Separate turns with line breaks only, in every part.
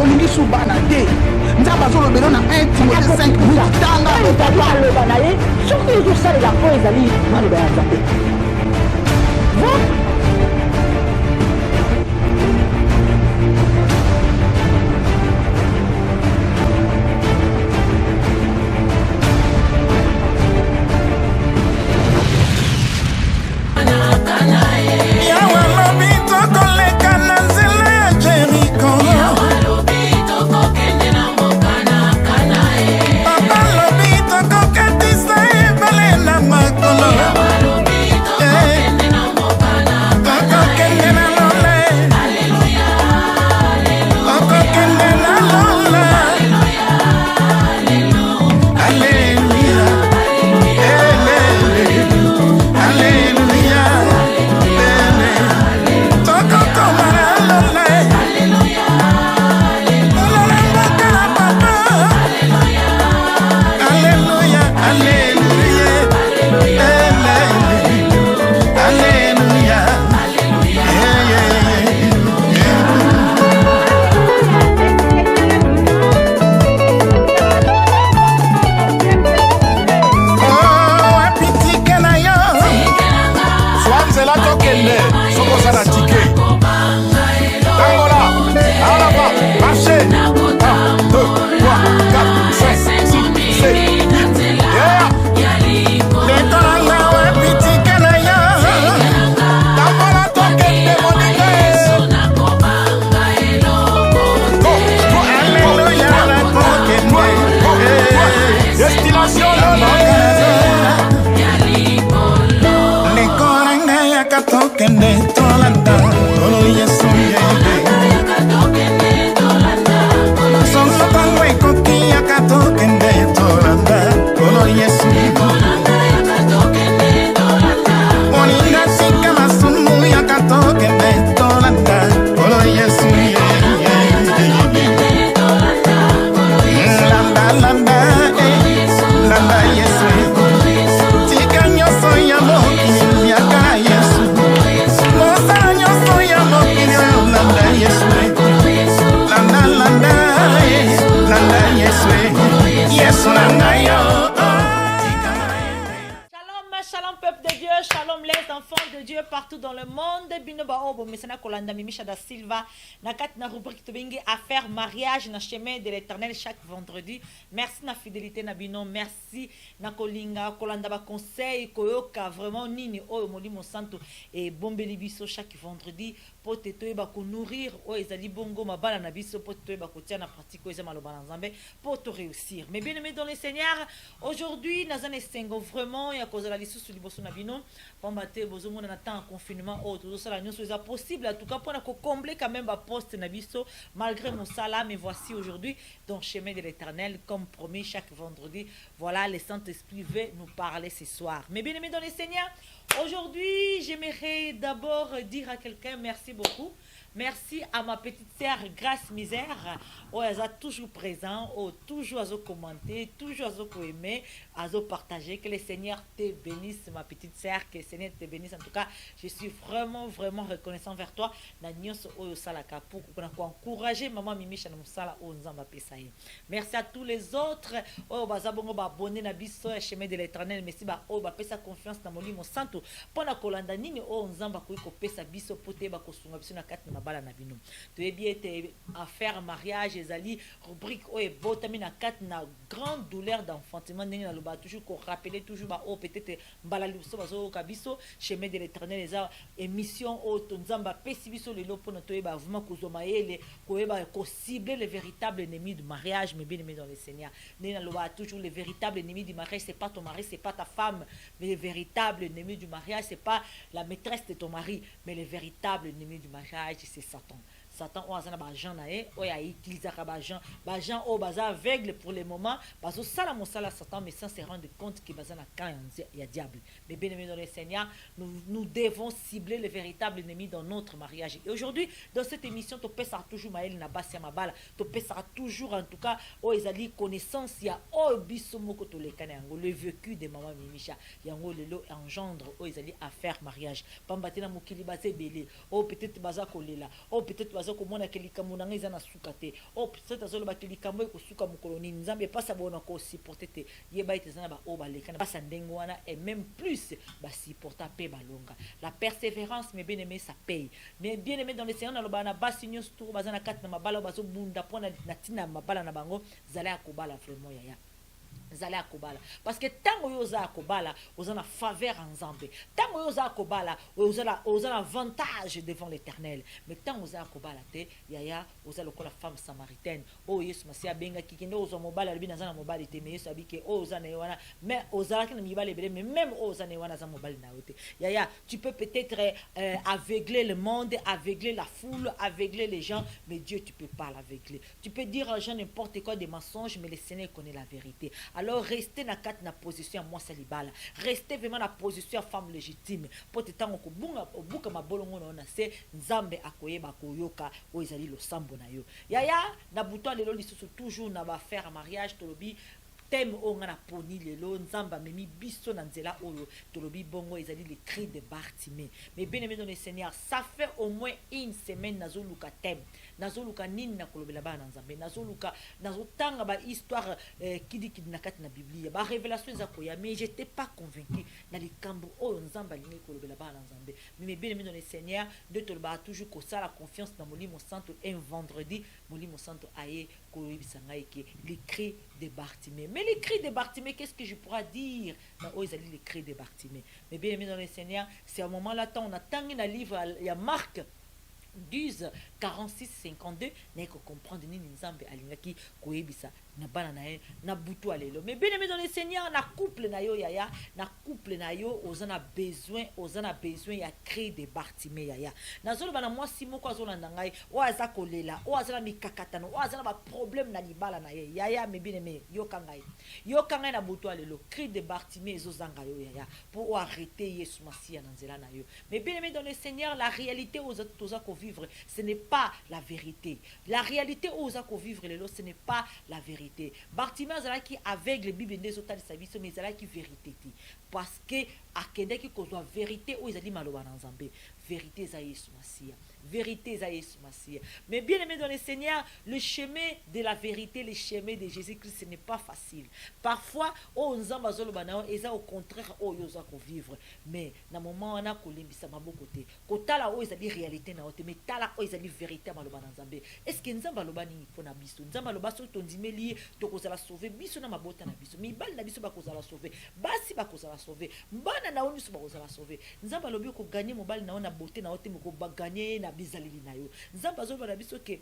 olingi subana te nzambe azolobela na 1 Timothée 5 tanga aloba na ye soki ezosalela mpo ezali maloba ya nzambe.
Da Silva, na rubrique Tobengi affaire mariage na chemin de l'Éternel chaque vendredi. Merci na fidélité na bino, merci na kolinga kolanda ba conseil koyoka vraiment nini oyo molimo santo et bombeli biso chaque vendredi pour te toyeba ko nourrir o ezali bongo mabala na biso pour te toyeba ko tia na pratique o ezama loba na nzambe pour te réussir. Mais bien aimé dans le Seigneur, aujourd'hui nazane sengo vraiment ya kozala lisusu liboso na bino pamba te bozomona na temps confinement o todo sala nyonso eza possible en tout cas pour na ko combler quand même ba poste na biso malgré mon salaire. Mais voici aujourd'hui dans le chemin de l'Éternel comme promis chaque vendredi. Voilà, le Saint-Esprit veut nous parler ce soir. Mais bien aimé dans le Seigneur, aujourd'hui j'aimerais d'abord dire à quelqu'un merci beaucoup. Merci à ma petite sœur Grâce Misère, où elle est toujours présent, où toujours à commenter, toujours à aimer, à partager. Que le Seigneur te bénisse, ma petite sœur, que le Seigneur te bénisse. En tout cas, je suis vraiment, vraiment reconnaissant vers toi. Pour encourager maman Mimi Chanamoussala au Nzamba Pesaï. Merci à tous les autres. Oh, bazabongo ba abonné na biso chemin de l'Éternel. Merci ba oh ba pesa confiance na molimo santo. Pona kolanda nini oh Nzamba ko pesa biso pote ba kosunga biso na kat na bala na bino. Tu es bien affaire mariage ezali rubrique oh et botami na kat na grande douleur d'enfantement nini na loba toujours ko rappeler toujours ba oh peut-être mbala biso bazo kabiso chemin de l'Éternel eza émission oh Nzamba pesi biso le lopo na toyeba vraiment kozoma ele koyeba ko cibler le véritable ennemi du mariage. Mais bien aimé dans le Seigneur, nini na loba toujours le véritable ennemi du mariage c'est pas ton mari, c'est pas ta femme, mais le véritable ennemi du mariage c'est pas la maîtresse de ton mari, mais le véritable ennemi du mariage c'est Satan. Satan ou azana ba Jean nae o ya utiliser ka ba Jean o baza aveugle pour le moment bazo sala mosala Satan mais sans se rendre compte que bazana quand il y a diable. Mais bien aimé dans le Seigneur, nous devons cibler le véritable ennemi dans notre mariage. Et aujourd'hui dans cette émission tu peux ça toujours maël na basi ya mabala, tu peux ça toujours en tout cas o ezali connaissance ya o biso moko to le kana yango le vécu de maman Mimisha yango lelo engendre o ezali affaire mariage. Pambatina mokili bazé belé o peut-être baza kolela o peut-être baza komona kelikamu na ngeza na sukate o peut-être azolo ba kelikamu ko suka mukoloni nzambe pasa bona ko supporter te yeba itezana ba o baleka pasa ndengo wana et même plus ba supporter pe balonga. La persévérance mes bien-aimés ça paye. Mais bien-aimés dans le Seigneur na lobana basi nyos tour baza na kat na mabala bazo bunda pona na tina mabala na bango zala akobala vraiment yaya. Zale akobala parce que tango yoza akobala ozana faveur en Nzambe tango yoza akobala ozana avantage devant l'Éternel mais tango yoza akobala te yaya oza lokola femme samaritaine o Yesu masia benga kikinde ozo mobala libi nazana mobali te mais Yesu abike o ozana wana mais ozala kina mibale bele mais même o ozana wana za mobali na yote yaya tu peux peut-être aveugler le monde aveugler la foule aveugler les gens mais Dieu tu peux pas l'aveugler tu peux dire aux gens n'importe quoi des mensonges mais le Seigneur connaît la vérité. Alors restez dans la position à moi salibala. Restez vraiment dans la position à femme légitime. Pour te tango ko bunga obuka mabolongo na se nzambe akoyeba koyoka o ezali lo sambo na yo. Yaya na buto lelo lisusu toujours na ba faire mariage tolobi thème o ngana poni lelo nzamba memi biso na nzela oyo tolobi bongo ezali les cris de Bartimée. Mais bien aimé dans le Seigneur, ça fait au moins une semaine nazoluka thème. Nazoluka nini na kolobela ba na nzambe. Nazoluka nazotanga ba histoire kidi na kati na Biblia. Ba révélation za koya mais j'étais pas convaincu na likambo o nzamba lingi kolobela ba na nzambe. Mais bien aimé dans le Seigneur, de toloba toujours ko ça la confiance dans Molimo Santo un vendredi, Molimo Santo aye ko bisanga eke les cris de Bartimée. Mais les cris de Bartimée, qu'est-ce que je pourrais dire? Oh, ils allaient les cris de Bartimée. Mais bien aimé dans le Seigneur, c'est à un moment là, on a tant un livre, il y a Marc 12, 46, 52, n'est que comprendre ni nzambe alingaki koyebisa na bana na na butu alelo. Mais bien aimé dans le Seigneur, na couple na yo yaya, na couple na yo, ozana besoin ya créer des Bartimée yaya. Na zolo bana moi si moko azolanda ngai, o aza kolela, o azala mikakatano, o azala ba problème na libala na ye yaya. Mais bien aimé yo kangai na butu alelo, créer des Bartimée ezozanga yo yaya pour arrêter Yesu Masia na nzela na yo. Mais bien aimé dans le Seigneur, la réalité aux autres vivre, ce n'est pas la vérité. La réalité aux autres vivre les lots, ce n'est pas la vérité. Bartimée qui aveugle la Bible des autres services, mais elle qui vérité parce que à kende qui cause la vérité où ils a dit maloba dans Zambé. Vérité za Yesu Masia. Vérité za Yesu Masia. Mais bien aimé dans le Seigneur, le chemin de la vérité, le chemin de Jésus-Christ, ce n'est pas facile. Parfois, oh nzamba zolo banao, et ça au contraire, oh yoza ko vivre. Mais na moment on a kolimbisa maboko te. Kotala oh ils a dit réalité na ote, mais tala oh ils a dit vérité maloba dans Zambé. Est-ce que nzamba loba ni pona biso? Nzamba loba so tondimeli to kozala sauver biso na mabota na biso. Mi bal na biso ba kozala sauver. Basi ba kozala sauver. Mbana na oni so ba kozala sauver. Nzamba lobi ko gagner mobile na ona beauté na ote moko ba gagner na bizaleli na yo. Nzamba zo ba biso ke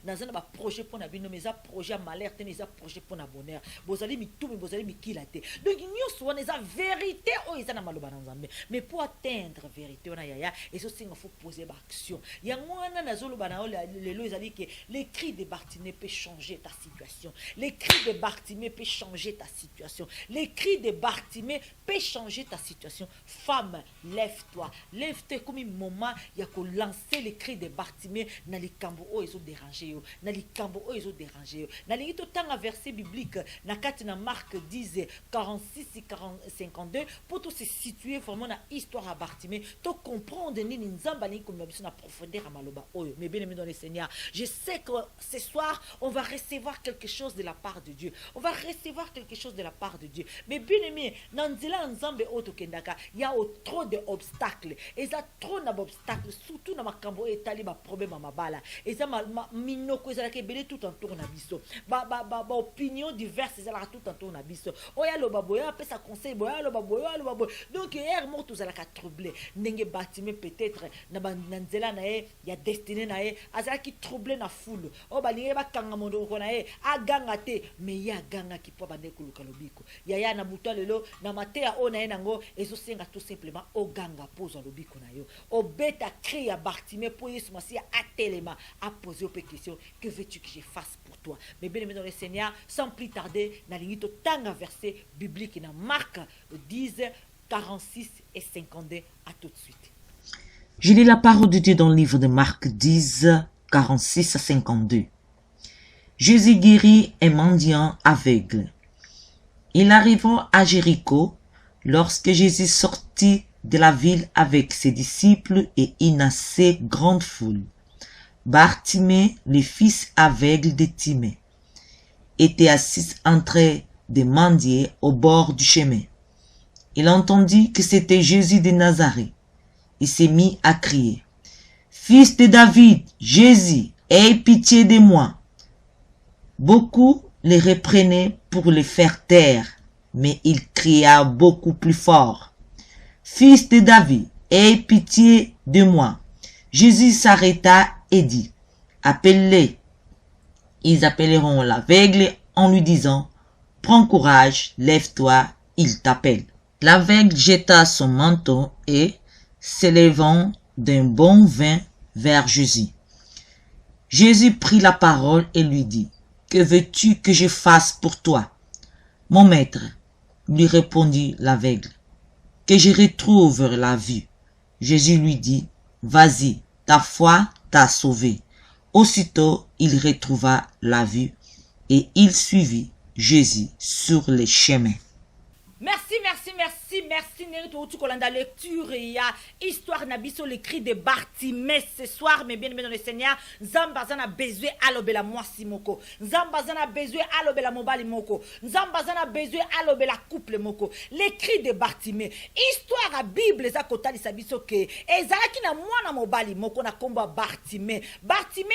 nazana ba projet pour na bino mais ça projet malheur te mais ça projet pour na bonheur bozali mitumi bozali mikilate donc nyoso wana eza vérité o eza na maloba na nzambe mais pour atteindre vérité ona yaya et ce singa faut poser ba action yango wana nazoloba na lelo ezali que les cris de Bartimée peut changer ta situation les cris de Bartimée peut changer ta situation les cris de Bartimée peut changer ta situation femme lève-toi comme un moment il y a que lancer les cris de Bartimée na likambo o ezo na likambo o ezo déranger na lingi to tanga verset biblique na kati na Marc 10 46 et 52 pour tout se situer vraiment na histoire à Bartimée to comprendre nini nzamba ni comme biso na profondeur à maloba oyo mais bien aimé dans le Seigneur je sais que ce soir on va recevoir quelque chose de la part de Dieu on va recevoir quelque chose de la part de Dieu mais bien aimé na nzela nzambe oto kendaka il y a trop de obstacles et ça trop d'obstacles surtout na makambo etali ba problème à mabala et ça minoko ezalaka ebele tout en tour na biso opinion diverses ezalaka tout en tour na biso oyo aloba boye apesa conseil boye aloba boye aloba boye donc ere moko tozalaka troublé ndenge Bartimée peut-être na nzela na ye ya destiné na ye azalaki troublé na foule oyo balingi bakanga mondoko na ye aganga te mais ye agangaki mpo bande koluka lobiko yaya na butu lelo na mateya oyo na ye nango ezosenga tout simplement oganga mpo ozwa lobiko na yo obeta cri ya Bartimée mpo Yesu Masiya atelema a posé aux questions que veux-tu que je fasse pour toi mais bien aimé dans le Seigneur sans plus tarder na lingi to tanga verset biblique na Marc 10 46 et 52 à tout de suite.
Je lis la parole de Dieu dans le livre de Marc 10 46 à 52. Jésus guérit un mendiant aveugle. Il arriva à Jéricho lorsque Jésus sortit de la ville avec ses disciples et une assez grande foule. Bartimée, le fils aveugle de Timée, était assis en train de mendier au bord du chemin. Il entendit que c'était Jésus de Nazareth. Il s'est mis à crier, « Fils de David, Jésus, aie pitié de moi. » Beaucoup le reprenaient pour le faire taire, mais il cria beaucoup plus fort, « Fils de David, aie pitié de moi. » Jésus s'arrêta et dit, « Appelle-les. » Ils appelleront l'aveugle en lui disant, « Prends courage, lève-toi, il t'appelle. » L'aveugle jeta son manteau et, s'élevant d'un bon vin vers Jésus. Jésus prit la parole et lui dit, « Que veux-tu que je fasse pour toi? » « Mon maître, lui répondit l'aveugle, « que je retrouve la vue. » Jésus lui dit, « Vas-y, ta foi t'a sauvé. » Aussitôt, il retrouva la vue et il suivit Jésus sur les chemins.
Merci. Nous kolanda lecture et histoire nabiso le cri de Bartimée ce soir mais bien aimé dans le Seigneur Nzambazana besoin alobela mwasi moko Nzambazana besoin alobela mobali moko Nzambazana besoin alobela couple moko le cri de Bartimée histoire à Bible za kotalisa biso ke ezalaki na mwana mobali moko na komba Bartimée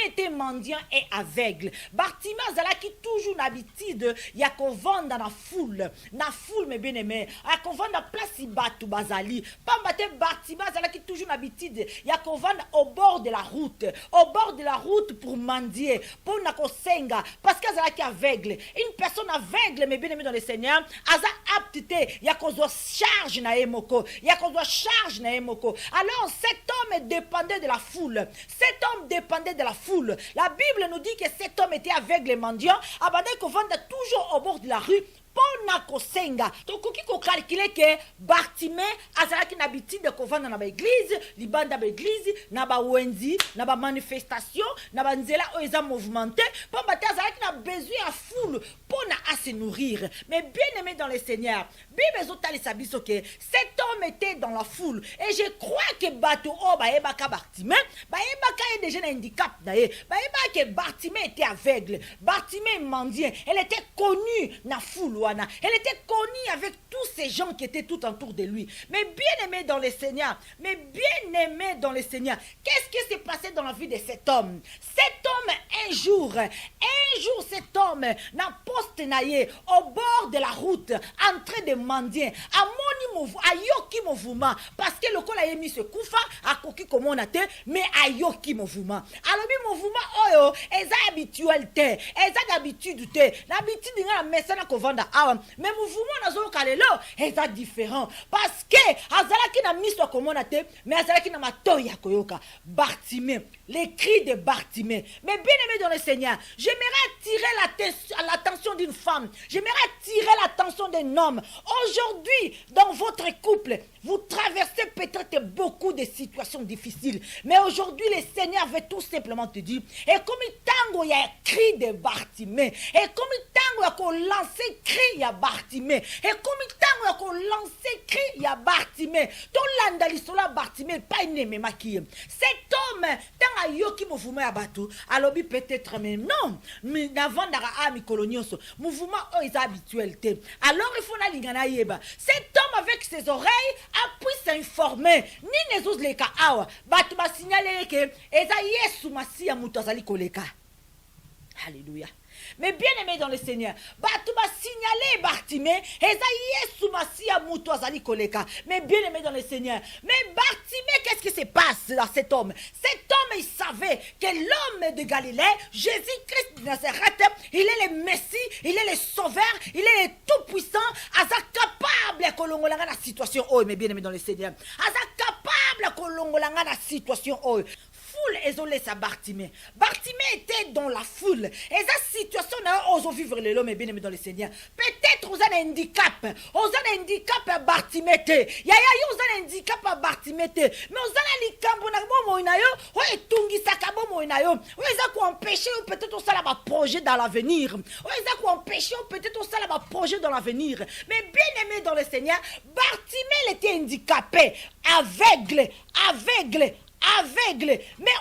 était mendiant et aveugle Bartimée azalaki toujours l'habitude ya kovanda na foule mais bien aimé a kovanda place batu bazali pambate Bartimée azalaki toujours l'habitude ya kovanda au bord de la route pour mendier pour na kosenga parce que azalaki aveugle une personne aveugle mais bien aimé dans le Seigneur aza aptité ya kozwa charge na emoko alors cet homme dépendait de la foule la Bible nous dit que cet homme était aveugle et mendiant abandé kovanda toujours au bord de la rue pona kosenga tokoki ko calculer que Bartimée azalaki na habitude de kovanda na ba église libanda ba église na ba wenzi na ba manifestation na ba nzela oza mouvementé pamba te azalaki na besoin à foule pona à se nourrir mais bien aimé dans le Seigneur Bible ezotalisa biso que cet homme était dans la foule et je crois que bato o ba ebaka Bartimée ba ebaka déjà un handicap d'ailleurs ba ebaka que Bartimée était aveugle Bartimée mendiant elle était connue na foule elle était connue avec tous ces gens qui étaient tout autour de lui. Mais bien aimé dans le Seigneur, qu'est-ce qui s'est passé dans la vie de cet homme? Cet homme, un jour, cet homme n'a poste naïe au bord de la route, en train de mendier, à yoki mouvement, parce que le col a mis ce koufa, à koki comme on a été, mais à yoki mouvement. Alors, le mouvement, est habituel, est d'habitude, l'habitude de la message qu'on vend mais mouvement nazo kalelo est différent parce que azalaki na miso comme on a été mais azalaki na matoya koyoka Bartimée les cris de Bartimée mais bien aimé dans le Seigneur j'aimerais attirer l'attention d'une femme j'aimerais attirer l'attention d'un homme aujourd'hui dans votre couple vous traversez peut-être beaucoup de situations difficiles mais aujourd'hui le Seigneur veut tout simplement te dire et comme tango il y a un cri de Bartimée et comme tango il y a qu'on lancer cri ya Bartimée et comme tango ya ko lancer cri ya Bartimée to landa lisola Bartimée pas une maki cet homme tanga yoki mouvement ya bato alobi peut-être mais non mais avant dara ami kolonioso mouvement est habituel te alors il faut na lingana yeba cet homme avec ses oreilles a pu s'informer ni nezos leka awa bato ba signaler que eza Yesu Masiya muto azali koleka Alléluia. Mais bien aimé dans le Seigneur, tu m'as signalé Bartimée, Yesu Masia Moutou Azali Koleka. Mais bien aimé dans le Seigneur, mais Bartimée, qu'est-ce qui se passe dans cet homme? Cet homme, il savait que l'homme de Galilée, Jésus-Christ de Nazareth, il est le Messie, il est le Sauveur, il est le Tout-Puissant, Aza capable de kolongolanga la situation. Oh, mais bien aimé dans le Seigneur, Aza capable de kolongolanga la situation. Oh. Foule isolée sa Bartimée. Bartimée était dans la foule. Et sa situation n'a osé vivre le l'homme bien aimé dans le Seigneur. Peut-être vous avez un handicap. Vous avez un handicap à Bartimée. Vous avez un handicap à Bartimée. Mais vous avez un likambo na bomo inayo. Vous avez tungi sakabomo inayo. Vous avez empêché peut-être ça là projet dans l'avenir. Vous avez empêché peut-être ça là projet dans l'avenir. Mais bien aimé dans le Seigneur, Bartimée était handicapé, aveugle. Mais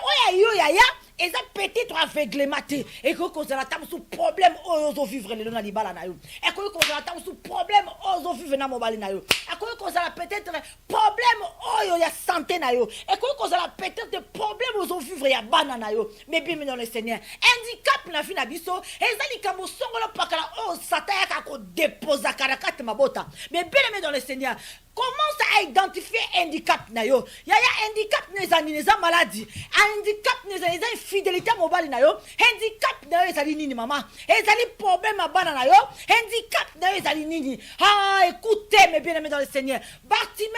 et ça peut-être aveuglement et que cause la table sous problème aux vivre le na libala na yo et que cause la table sous problème aux vivre na mobile na yo et que cause la peut-être problème ya santé na yo et que cause la peut-être problème aux vivre ya bana na yo mais bien dans le Seigneur handicap na vie na biso ezali kambo songolo pakala sataya ka ko déposa karakate mabota mais bien dans le Seigneur. Commence à identifier handicap na yo. Yaya handicap neza maladie. Handicap neza infidélité mobile na yo. Handicap na yo ezali nini mama? Ezali problème à bana na yo. Handicap na yo ezali nini? Ah, écoutez mes bien-aimés dans le Seigneur. Bartimée,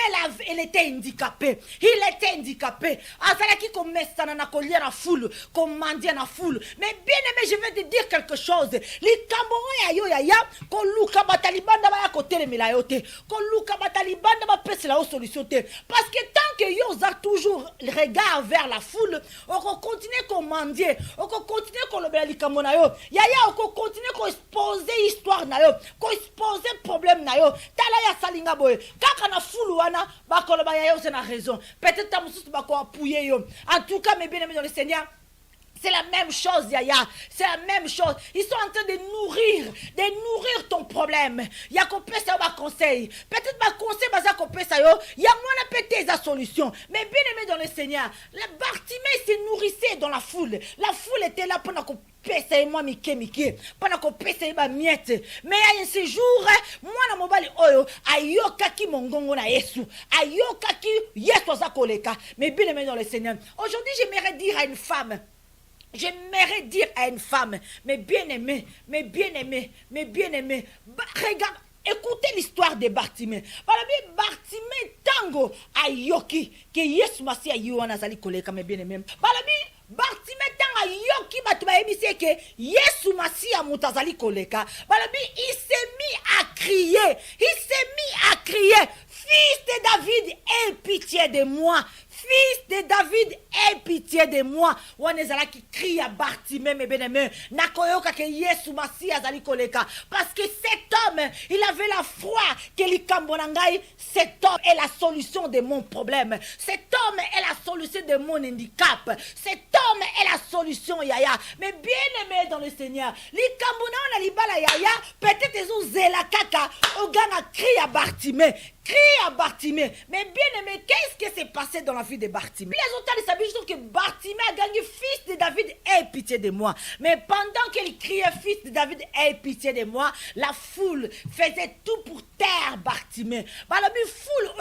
elle était handicapée. Il était handicapé. Azalaki comme messana na collier na foule, comme mendier na foule. Mais bien-aimé, je vais te dire quelque chose. Les Camerounais ya yo yaya, ko luka batalibanda ba ya côté le milayote. Ko luka batalibanda la solution parce que tant que yo a toujours le regard vers la foule on continue comme mendier on continue comme le likambo na yo yaya on continue comme exposer histoire na yo comme exposer problème na yo tala ya salinga boy kaka na foule wana ba koloba ya yo c'est la raison peut-être ta mususu ba ko appuyer yo en tout cas mes bien-aimés dans le Seigneur. C'est la même chose, Yaya. C'est la même chose. Ils sont en train de nourrir ton problème. Y'a qu'on peut ça va conseil. Peut-être ma conseil va ça qu'on peut ça yo. Y'a moins peut-être sa solution. Mais bien aimé dans le Seigneur, la Bartimée se nourrissait dans la foule. La foule était là pendant qu'on pèse moi mike pendant qu'on pèse ma miette. Mais il y a un séjour, moi na mobile oyo ayoka ki mongongo na Yesu. Ayoka ki Yesu za koleka. Mais bien aimé dans le Seigneur. Aujourd'hui, j'aimerais dire à une femme. J'aimerais dire à une femme, mais bien aimée, regarde, écoutez l'histoire de Bartimée. Bartimée tango ayoki, que Yesu Masia yuana zali koleka, mais bien aimé. Bartimée tango ayoki, batuba emise que Yesu Masia mutazali koleka. Il s'est mis à crier, fils de David, aie pitié de moi. Fils de David, aie pitié de moi. Wanezala qui crie à Bartimée, mes bien-aimés. Nakoyoka ke Yesu Masia zali koleka. Parce que cet homme, il avait la foi que l'ikambonangai, cet homme est la solution de mon problème. Cet homme est la solution de mon handicap. Cet homme est la solution, Yaya. Mais bien-aimé dans le Seigneur, l'ikambonanga libala Yaya, peut-être ils ont zela kaka, ogana crie à Bartimée. Crie à Bartimée. Mais bien aimé, qu'est-ce qui s'est passé dans la vie de Bartimée? Les autres savent que Bartimée a gagné fils de David, aie pitié de moi. Mais pendant qu'il criait fils de David, aie pitié de moi, la foule faisait tout pour taire Bartimée. La foule,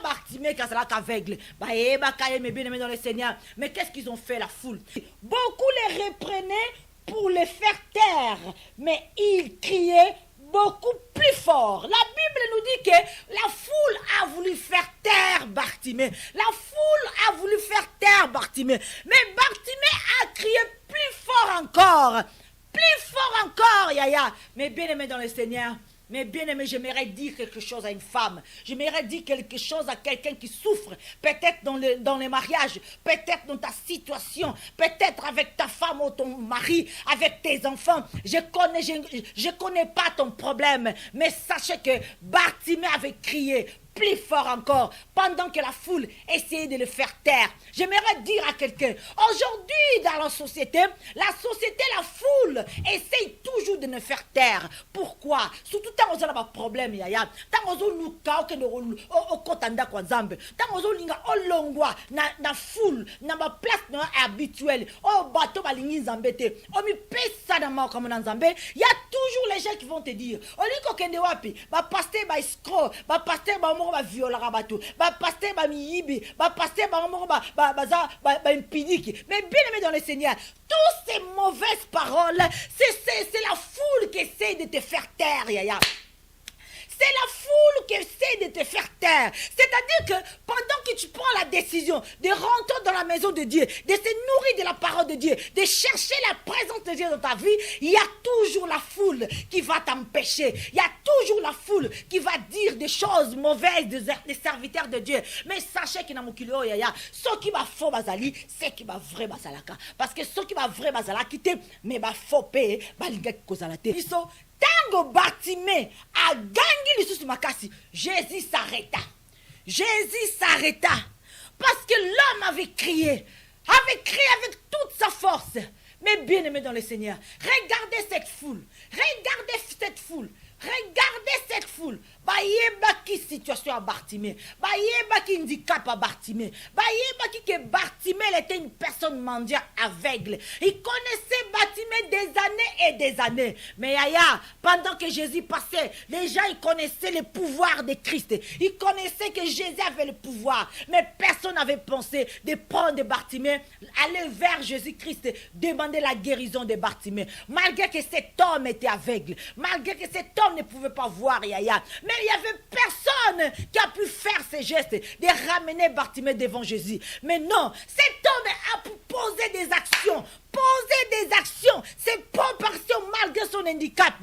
Bartimée, quand c'est aveugle. Mais bien aimé dans le Seigneur. Mais qu'est-ce qu'ils ont fait, la foule? Beaucoup les reprenaient pour les faire taire. Mais ils criaient beaucoup plus fort. La Bible nous dit que la foule a voulu faire taire Bartimée. La foule a voulu faire taire Bartimée. Mais Bartimée a crié plus fort encore. Plus fort encore, Yaya. Mais bien aimé dans le Seigneur. Mais bien aimé, j'aimerais dire quelque chose à une femme. J'aimerais dire quelque chose à quelqu'un qui souffre. Peut-être dans les mariages. Peut-être dans ta situation. Peut-être avec ta femme ou ton mari. Avec tes enfants. Je connais pas ton problème. Mais sachez que Bartimée avait crié plus fort encore, pendant que la foule essayait de le faire taire. J'aimerais dire à quelqu'un, aujourd'hui dans la société, la foule essaye toujours de nous faire taire. Pourquoi? Surtout quand on a un problème, yaya. Quand on a un cas, quand on a un longwa, na foule, na ma place habituelle, oh bateau balingi zambete, oh mi pesa na ma comme nzambe, il y a toujours les gens qui vont te dire, oh liko kende wapi, ba pasteur ba escroc, ba pasteur ba moko ba viola bateau, ba pasteur ba miyibi, ba pasteur ba moko ba impidiki. Mais bien aimé dans le Seigneur, toutes ces mauvaises paroles, c'est la foule qui essaie de te faire taire, yaya. C'est la foule qui essaie de te faire taire. C'est-à-dire que pendant que tu prends la décision de rentrer dans la maison de Dieu, de se nourrir de la parole de Dieu, de chercher la présence de Dieu dans ta vie, il y a toujours la foule qui va t'empêcher. Il y a toujours la foule qui va dire des choses mauvaises des serviteurs de Dieu. Mais sachez que dans mon kilo, ce qui va faux bazali, c'est qui va vrai bazalaka. Parce que ce qui va vrai bazalaka, mais va faux payer, balinga kozalate. Tango Bartimée a gagné le sous makasi. Jésus s'arrêta. Jésus s'arrêta. Parce que l'homme avait crié avec toute sa force. Mais bien aimé dans le Seigneur, regardez cette foule. Regardez cette foule. Regardez cette foule. Bayeba qui situation à Bartimée. Bayeba qui handicap à Bartimée. Bayeba qui que Bartimée était une personne mendiante aveugle. Il connaissait Bartimée des années et des années. Mais Yaya, pendant que Jésus passait, les gens ils connaissaient le pouvoir de Christ. Ils connaissaient que Jésus avait le pouvoir. Mais personne n'avait pensé de prendre Bartimée, aller vers Jésus-Christ, demander la guérison de Bartimée. Malgré que cet homme était aveugle, malgré que cet homme ne pouvait pas voir Yaya. Mais il n'y avait personne qui a pu faire ces gestes de ramener Bartimée devant Jésus. Mais non, cet homme a pu poser des actions. Poser des actions. C'est pas parce que malgré son handicap,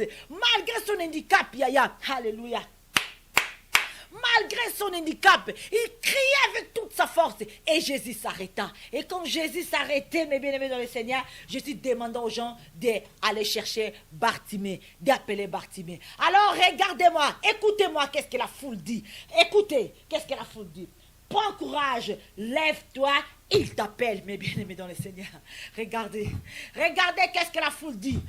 Yaya. Alléluia. Malgré son handicap, il criait avec toute sa force. Et Jésus s'arrêta. Et quand Jésus s'arrêtait, mes bien-aimés dans le Seigneur, Jésus demanda aux gens d'aller chercher Bartimée, d'appeler Bartimée. Alors regardez-moi, écoutez-moi, qu'est-ce que la foule dit. Écoutez, qu'est-ce que la foule dit. Prends courage, lève-toi, il t'appelle, mes bien-aimés dans le Seigneur. Regardez qu'est-ce que la foule dit.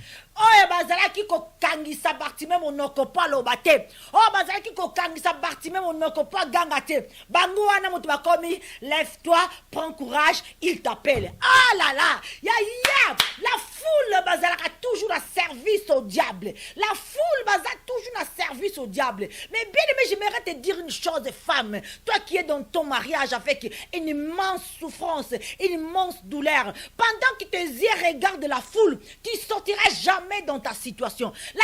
Oh, bazala ki ko kangisa Bartimée monoko pa lobate. Oh, bazala ki ko kangisa Bartimée monoko pa gangate. Bango wana mutu bakomi, lève-toi, prends courage, il t'appelle. Ah là là, la foule bazala a toujours un service au diable. La foule bazala toujours un service au diable. Mais bien aimé, j'aimerais te dire une chose, femme. Toi qui es dans ton mariage avec une immense souffrance, une immense douleur, pendant que tes yeux regardent la foule, tu ne sortiras jamais dans ta situation. La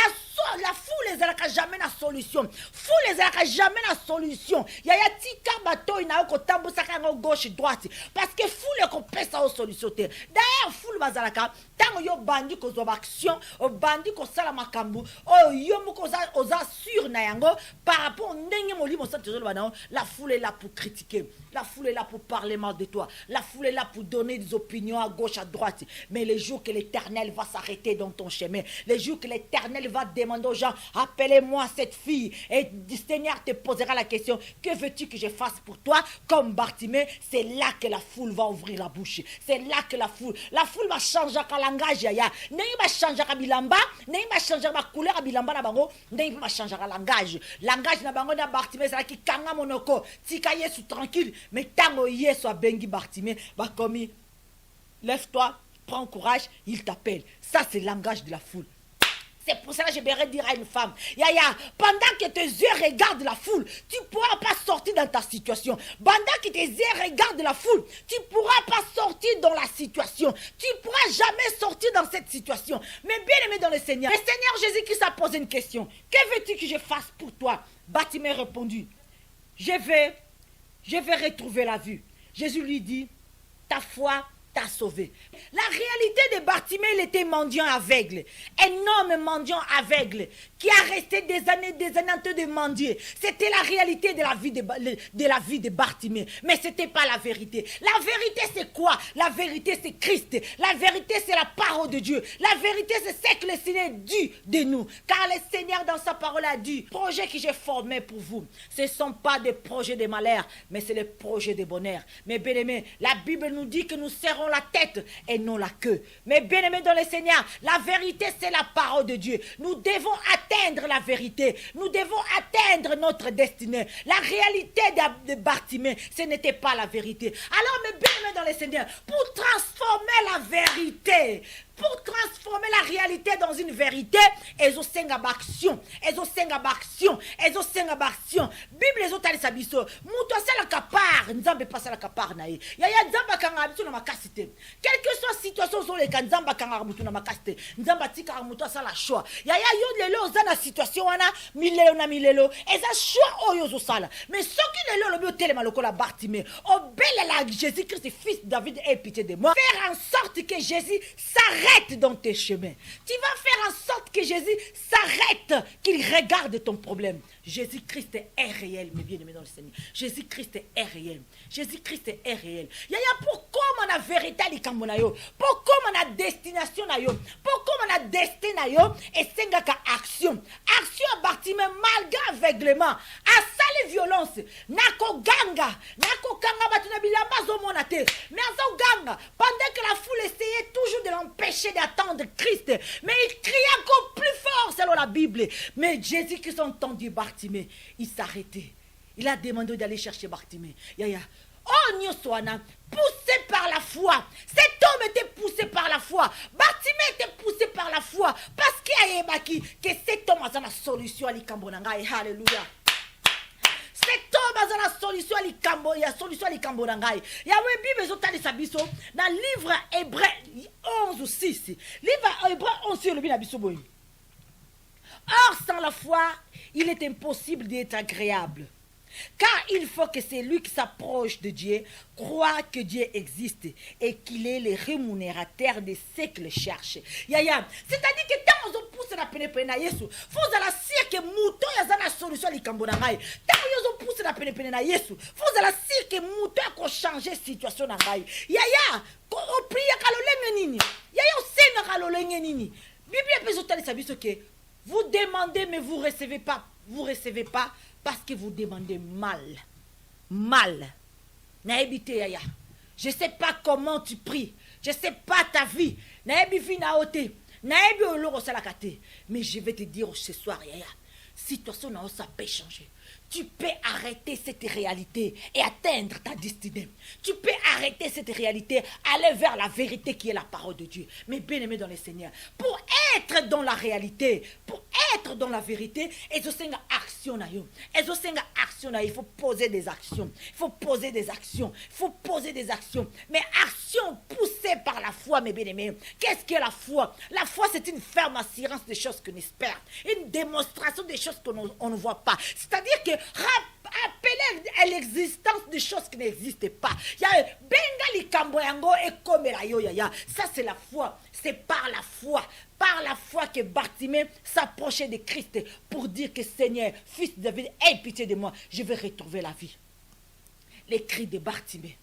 foule les a jamais la solution. Foule les a jamais la solution. Il y a tika bateau ina ko tambo saka gauche droite parce que foule ko pesa au solution. D'ailleurs foule bazalaka tango yo bandi ko zo action, o bandi ko sala makambu, o yo mo ko za sur na yango par rapport ndenge molimo sa tezolo bana. La foule est là pour critiquer. La foule est là pour parler mal de toi. La foule est là pour donner des opinions à gauche, à droite. Mais les jours que l'Éternel va s'arrêter dans ton chemin, les jours que l'Éternel va demander aux gens, appelez-moi cette fille, et le Seigneur te posera la question, que veux-tu que je fasse pour toi? Comme Bartimée, c'est là que la foule va ouvrir la bouche. C'est là que la foule va changer le langage. N'est va changer le bilamba, n'est va changer la couleur bilamba na bango, n'est va changer le langage. Langage na bango na Bartimée, c'est là qui kanga monoko, tika yesu tranquille. Mais tango yesu a bengi Bartimée, bah comme lève-toi, prends courage, il t'appelle. Ça c'est le langage de la foule. C'est pour cela que je vais dire à une femme, Yaya, pendant que tes yeux regardent la foule, tu ne pourras pas sortir dans ta situation. Pendant que tes yeux regardent la foule, tu ne pourras pas sortir dans la situation. Tu ne pourras jamais sortir dans cette situation. Mais bien aimé dans le Seigneur Jésus-Christ a posé une question. Que veux-tu que je fasse pour toi? Bartimée répondit, je vais retrouver la vue. Jésus lui dit, ta foi t'a sauvé. La réalité de Bartimée, Bartimée, il était mendiant aveugle. Un homme mendiant aveugle qui a resté des années en train de mendier. C'était la réalité de la vie de Bartimée. Mais ce n'était pas la vérité. La vérité, c'est quoi? La vérité, c'est Christ. La vérité, c'est la parole de Dieu. La vérité, c'est ce que le Seigneur dit de nous. Car le Seigneur, dans sa parole, a dit, projet que j'ai formé pour vous, ce ne sont pas des projets de malheur, mais c'est les projets de bonheur. Mais bien aimés, la Bible nous dit que nous serrons la tête et non la queue. Mais bien aimés dans le Seigneur, la vérité, c'est la parole de Dieu. Nous devons atteindre la vérité. Nous devons atteindre notre destinée. La réalité de Bartimée, ce n'était pas la vérité. Alors, mes bien aimés dans le Seigneur, pour transformer la vérité, pour transformer la réalité dans une vérité, ezo senga baction, ezo senga baction, ezo senga baction. Bible ezo tali sabiso, muto asala kapar, nzambe pasala kapar na ye. Ya nzamba kanga biso na makasite. Quelle que soit situation zo le nzamba kanga muto na makasite. Nzamba tika muto asala choix. Ya yo lelo ozana situation wana milelo na milelo, eza choix oyo zo sala. Mais soki lelo lobi otelema lokola Bartimée, obele la Jésus-Christ fils de David, aie pitié de moi. Faire en sorte que Jésus s'arrête dans tes chemins. Tu vas faire en sorte que Jésus s'arrête, qu'il regarde ton problème. Jésus-Christ est réel, mes bien-aimés dans le Seigneur. Jésus-Christ est réel. Jésus-Christ est réel. Yaya, pourquoi on a vérité à l'Ikambonayo? Pourquoi on a destination na yo? Pourquoi on a destin na yo? Et c'est une action. Action à Bartimée, malgré aveuglement. À sale violence. Nako ganga. Nako ganga batuna bilamba zo monate. Mais zo ganga. Pendant que la foule essayait toujours de l'empêcher d'attendre Christ. Mais il criait encore plus fort selon la Bible. Mais Jésus-Christ a entendu Bartimée. Il s'arrêtait. Il a demandé d'aller chercher Bartimée. Yaya. Oh, Nyoswana, poussé par la foi. Cet homme était poussé par la foi. Bartimée était poussé par la foi. Parce qu'il y a que cet homme a la solution à l'Ikambonangaï. Alléluia. Cet homme a la solution à l'Ikambonangaï. Il y a une Bible zotali sabiso dans le livre Hébreu 11 ou 6. Livre Hébreu 11 sur le Bible abiso boy. Or, sans la foi, il est impossible d'être agréable. Car il faut que celui qui s'approche de Dieu croit que Dieu existe et qu'il est le rémunérateur de ceux qui le cherchent. Yaya, c'est-à-dire que tant on pousse la peine na Yesu, faut la sire que mouton ya zana solution li kambo na ngai. Tant on pousse la peine na Yesu, faut la sire que mouton a changer situation na ngai. Yaya, on prie kalolenge nini. Yaya on sait na kalolenge nini. Bible peut zoter sa biso que vous demandez mais vous recevez pas. Vous recevez pas parce que vous demandez mal. Mal. Naebite yaya. Je ne sais pas comment tu pries. Je ne sais pas ta vie. Naebi na ote. Naebi oloro salakate. Mais je vais te dire ce soir yaya. Situation na ça peut changer. Tu peux arrêter cette réalité et atteindre ta destinée. Tu peux arrêter cette réalité, aller vers la vérité qui est la parole de Dieu. Mais bien aimé dans le Seigneur, pour être dans la réalité, pour être dans la vérité, il faut poser des actions. Il faut poser des actions. Il faut poser des actions. Mais actions poussées par la foi, mes bien-aimés. Qu'est-ce que la foi? La foi, c'est une ferme assurance des choses qu'on espère. Une démonstration des choses qu'on ne voit pas. C'est-à-dire que appeler à l'existence des choses qui n'existent pas. Il y a Bengali Kamboyango et Komerayo Yaya. Ça, c'est la foi. C'est par la foi. Par la foi que Bartimée s'approchait de Christ pour dire que Seigneur, fils de David, aie pitié de moi. Je vais retrouver la vie. Les cris de Bartimée.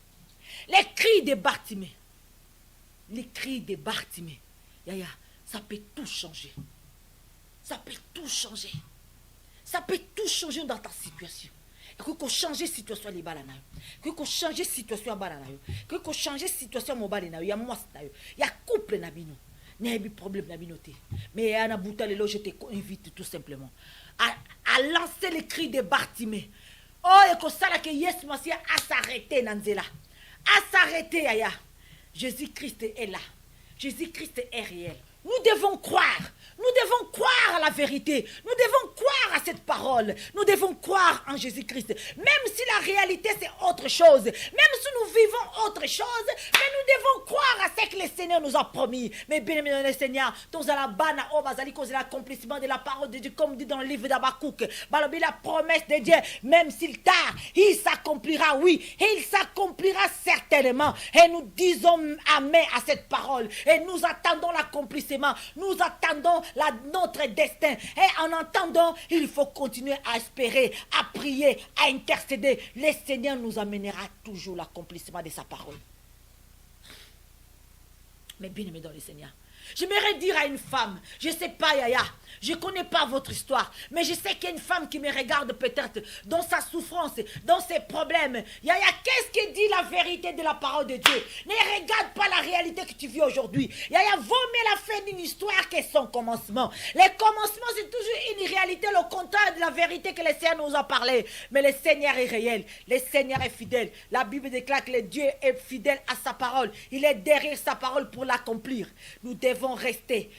Les cris de Bartimée. Les cris de Bartimée. Yaya, ça peut tout changer. Ça peut tout changer. Ça peut tout changer dans ta situation. Et que changer situation les balana. Que changer situation balana. Que changer situation mobile na. Ya moi na. Ya couple na bino. N'a pas problème na binote. Mais à Nabouta le je te invite tout simplement à lancer les cris de Bartimée. Oh et que ça là que yes Messie à s'arrêter nanzela. À s'arrêter aya. Jésus-Christ est là. Jésus-Christ est réel. Nous devons croire à la vérité. Nous devons croire à cette parole. Nous devons croire en Jésus-Christ. Même si la réalité c'est autre chose, même si nous vivons autre chose, mais nous devons croire à ce que le Seigneur nous a promis. Mais bien aimé dans le Seigneur, tous à la bana, oh, bazali cause l'accomplissement de la parole de Dieu, comme dit dans le livre d'Abakouk. Balobi, la promesse de Dieu, même s'il tard, il s'accomplira, oui, et il s'accomplira certainement. Et nous disons amen à cette parole. Et nous attendons l'accomplissement. Nous attendons notre destin. Et en attendant, il faut continuer à espérer, à prier, à intercéder. Le Seigneur nous amènera toujours l'accomplissement de sa parole. Mais bien aimé dans le Seigneur, j'aimerais dire à une femme, je ne sais pas Yaya, je ne connais pas votre histoire, mais je sais qu'il y a une femme qui me regarde peut-être dans sa souffrance, dans ses problèmes. Yaya, qu'est-ce que dit la vérité de la parole de Dieu? Ne regarde pas la réalité que tu vis aujourd'hui. Yaya, vaut mieux la fin d'une histoire que son commencement. Le commencement, c'est toujours une réalité, le contraire de la vérité que le Seigneur nous a parlé. Mais le Seigneur est réel, le Seigneur est fidèle. La Bible déclare que le Dieu est fidèle à sa parole. Il est derrière sa parole pour l'accomplir. Nous devons rester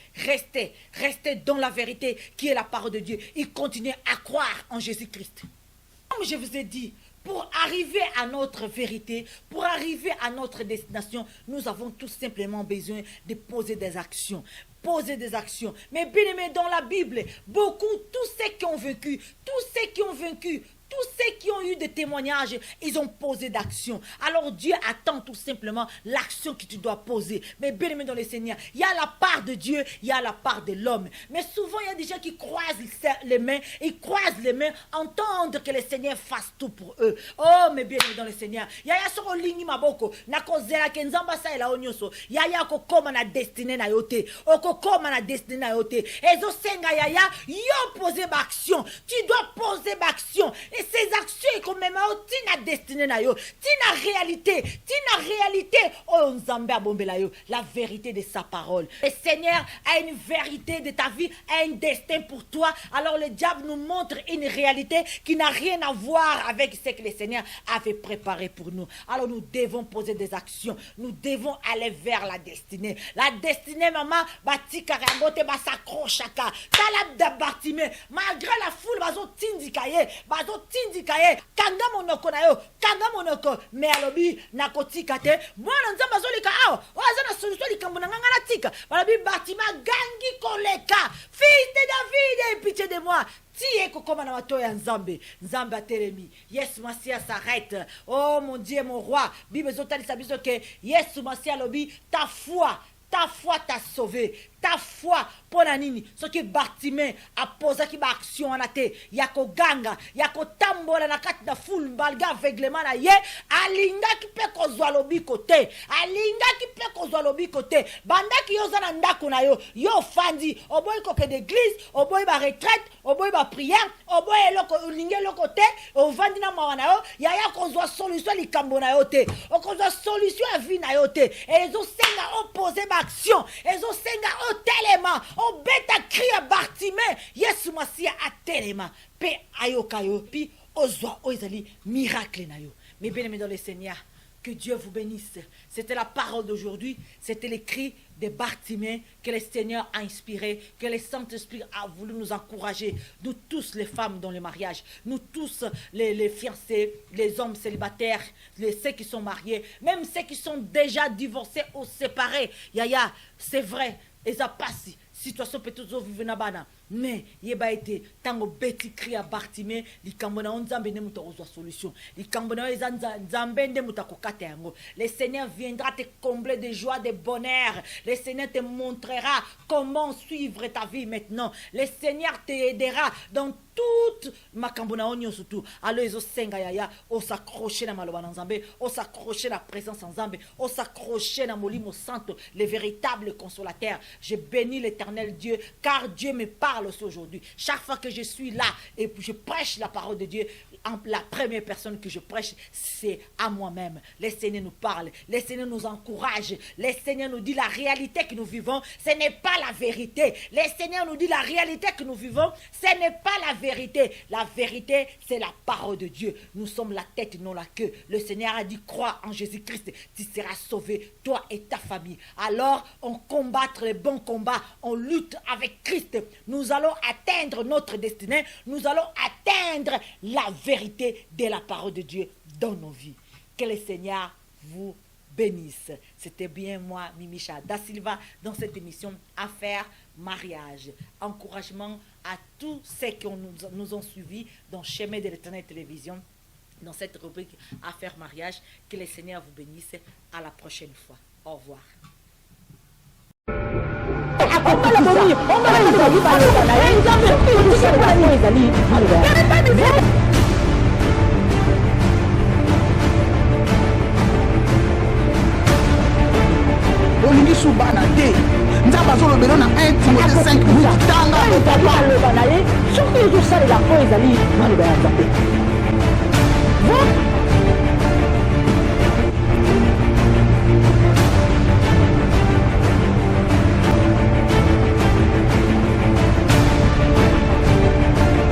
dans la vérité qui est la parole de Dieu. Et continuer à croire en Jésus-Christ. Comme je vous ai dit, pour arriver à notre vérité, pour arriver à notre destination, nous avons tout simplement besoin de poser des actions. Poser des actions. Mais bien aimé, dans la Bible, beaucoup, tous ceux qui ont vaincu, tous ceux qui ont eu des témoignages, ils ont posé d'actions. Alors Dieu attend tout simplement l'action que tu dois poser. Mais bien aimé dans le Seigneur, il y a la part de Dieu, il y a la part de l'homme. Mais souvent, il y a des gens qui croisent les mains, ils croisent les mains, entendre que le Seigneur fasse tout pour eux. Oh, mais bien aimé dans le Seigneur, il y a ce lingi maboko, na kozela kenzamba sa ela onyoso, il y a kokoma na destinée na yote, okokoma na destinée na yote. Ezo senga yaya, yo poser l'action. Tu dois poser l'action. Et ces actions comme même tina destinée na yo, tina réalité, oh nzambe abombela yo, la vérité de sa parole. Le Seigneur a une vérité de ta vie, a un destin pour toi. Alors le diable nous montre une réalité qui n'a rien à voir avec ce que le Seigneur avait préparé pour nous. Alors nous devons poser des actions, nous devons aller vers la destinée. La destinée, maman, bati karambote ba s'accrochaka, talab da batime, malgré la foule bazo tindikaye, kanga monoko na yo, kanga monoko, mais alobi nakotika te, mwana nzamba zolika awo, wazana solution likambo na nganga na tika, balobi batima gangi koleka, fils de David, pitié de moi. Tiye kokoma na wato ya Nzambe, Nzambe atelemi. Yesu Masia s'arrête. Oh mon Dieu, mon roi. Bible zotali sabiso ke Yesu Masia lobi ta foi t'a sauvé. Ta foi pour la nini. Ce qui Bartimée a posé qui action en athée. Yako ganga, yako tambola na kati na foule balga aveuglement na ye. Alinga ki pe kozwa lobi kote. Alinga ki pe kozwa lobi kote. Banda ki yoza na ndako na yo. Yo fandi. Oboy koke d'église. Oboy ba retraite. Oboy ba prière. Oboy loko ulinge loko te. O vandi na mawana yo. Yaya kozwa solution likambo na yo te. O kozwa solution à vie na yo te. Et les senga opposé ba action. Et senga tellement, on bêta cri à Bartimée, Yesu Masia a tellement, pe ayokayo, pi ozwa oizali, miracle na yo. Mais bien aimé dans le Seigneur, que Dieu vous bénisse. C'était la parole d'aujourd'hui, c'était les cris de Bartimée que le Seigneur a inspiré, que le Saint-Esprit a voulu nous encourager, nous tous les femmes dans le mariage, nous tous les fiancés, les hommes célibataires, ceux qui sont mariés, même ceux qui sont déjà divorcés ou séparés. Yaya, c'est vrai. Et ça passe, situation peut-être vivre na bana, mais yeba été tango beti cri à Bartimée, li kambona onzambe ne muta ozwa solution, li kambona nzambe ne muta kokata yango. Le Seigneur viendra te combler de joie, de bonheur. Le Seigneur te montrera comment suivre ta vie maintenant. Le Seigneur t'aidera dans toute makambona onyo surtout. Alors ils senga yaya, o s'accrocher na maloba nzambe, o s'accrocher la présence nzambe, o s'accrocher na molimo santo, le véritable consolateur. Je bénis l'Éternel Dieu, car Dieu me parle aussi aujourd'hui. Chaque fois que je suis là et je prêche la parole de Dieu, la première personne que je prêche, c'est à moi-même. Le Seigneur nous parle, le Seigneur nous encourage, le Seigneur nous dit la réalité que nous vivons, ce n'est pas la vérité. Le Seigneur nous dit la réalité que nous vivons, ce n'est pas la vérité. La vérité, c'est la parole de Dieu. Nous sommes la tête, non la queue. Le Seigneur a dit, crois en Jésus-Christ, tu seras sauvé, toi et ta famille. Alors, on combattre les bons combats, on lutte avec Christ, nous allons atteindre notre destinée, nous allons atteindre la vérité de la parole de Dieu dans nos vies. Que le Seigneur vous bénisse. C'était bien moi, Mimicha Da Silva, dans cette émission Affaires Mariage. Encouragement à tous ceux qui nous ont suivis dans Chemin de l'Éternel Télévision, dans cette rubrique Affaires Mariage. Que le Seigneur vous bénisse. À la prochaine fois. Au revoir.
olingi subana te nzambe azolobela na 1 Timothée 5 tanga
soki ozosalela oyo ezali maloba ya nzambe